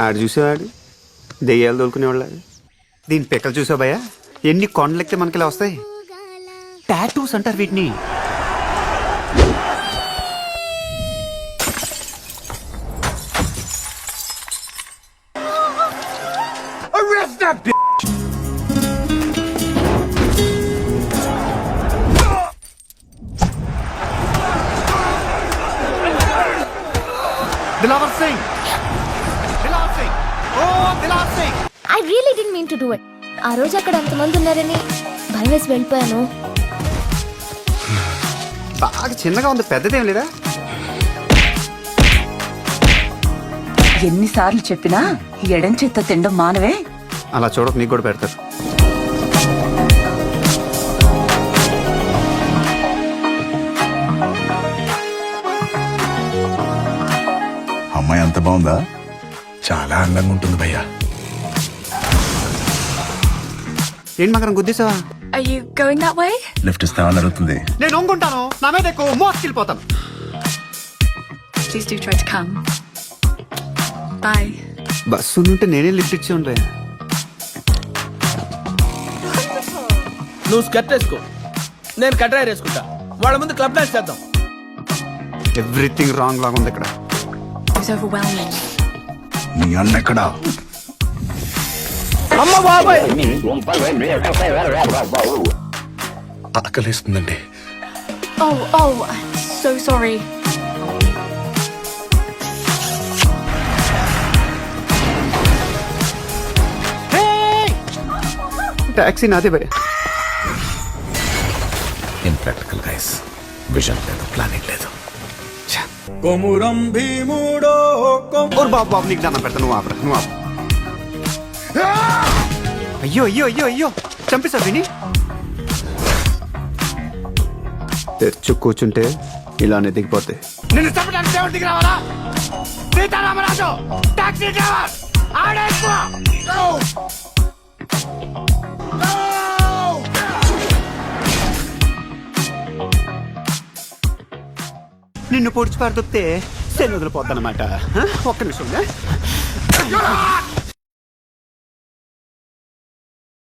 ఆడు చూసేవాడు దెయ్యాలు తోలుకునేవాళ్ళ. దీని పిక్కలు చూసావు భయ్యా, ఎన్ని కొండలెక్కితే మనకి ఇలా వస్తాయి. టాటూస్ అంటారు వీటిని. Arrest that bitch! Dilawar Singh! Dilawar Singh! Oh, Dilawar Singh! I really didn't mean to do it. ఆ రోజు అక్కడ అంతమంది ఉన్నారని భయం వేసి వెళ్ళిపోయాను. బాగా చిన్నగా ఉంది, పెద్దదేం లేదా? ఎన్నిసార్లు చెప్పినా ఎడం చేత్తో తినడం మానవే. అలా చూడక నీకు కూడా పెడతారు. అమ్మాయి అంత బాగుందా? చాలా అందంగా ఉంటుంది భయ్యా. ఏంటి మకరం గుద్దేసావా? Are you going that way? Lift ఇస్తామని అడుగుతుంది. నేను ఒంగుంటాను, నా మీద ఎక్కువ మోసుకెళ్ళిపోతాను. Please do try to come. Bye. Bus ఉంటే నేనే లిఫ్ట్ ఇచ్చి ఉండే. నువ్వు స్కర్ట్ వేసుకో, నేను కట్రాయర్ వేసుకుంటా. వాళ్ళ ముందు క్లబ్ డాన్స్ చేద్దాం. ఎవ్రీథింగ్ రాంగ్ లాగా ఉంది ఇక్కడ. It was overwhelming. మీ అన్న ఎక్కడా? అమ్మ బాబాయ్, ఆకలిస్తుందండి. Oh, I'm so sorry. Taxi నాదే భయ్యా. ఇంప్రాక్టికల్ గైస్, విజన్ లేదు, ప్లానింగ్ లేదు. కొమురం భీముడో ఓర్ బాబు బాబు, నీకు దండం పెడతా, నువ్వు ఆపరా, నువ్వు ఆపు. అయ్యో అయ్యో అయ్యో అయ్యో, చంపేశావు విని. తెచ్చు కూర్చుంటే ఇలానే దిగిపోతే. నిన్ను చంపడానికి దేవుడు దిగి రావాలా? సీతారామరాజు టాక్సీ డ్రైవర్ ఆడే ఎక్కువ. నిన్ను పొడిచి పారదొప్తే శని వదిలిపోద్దనమాట. ఒక్క నిమిషం.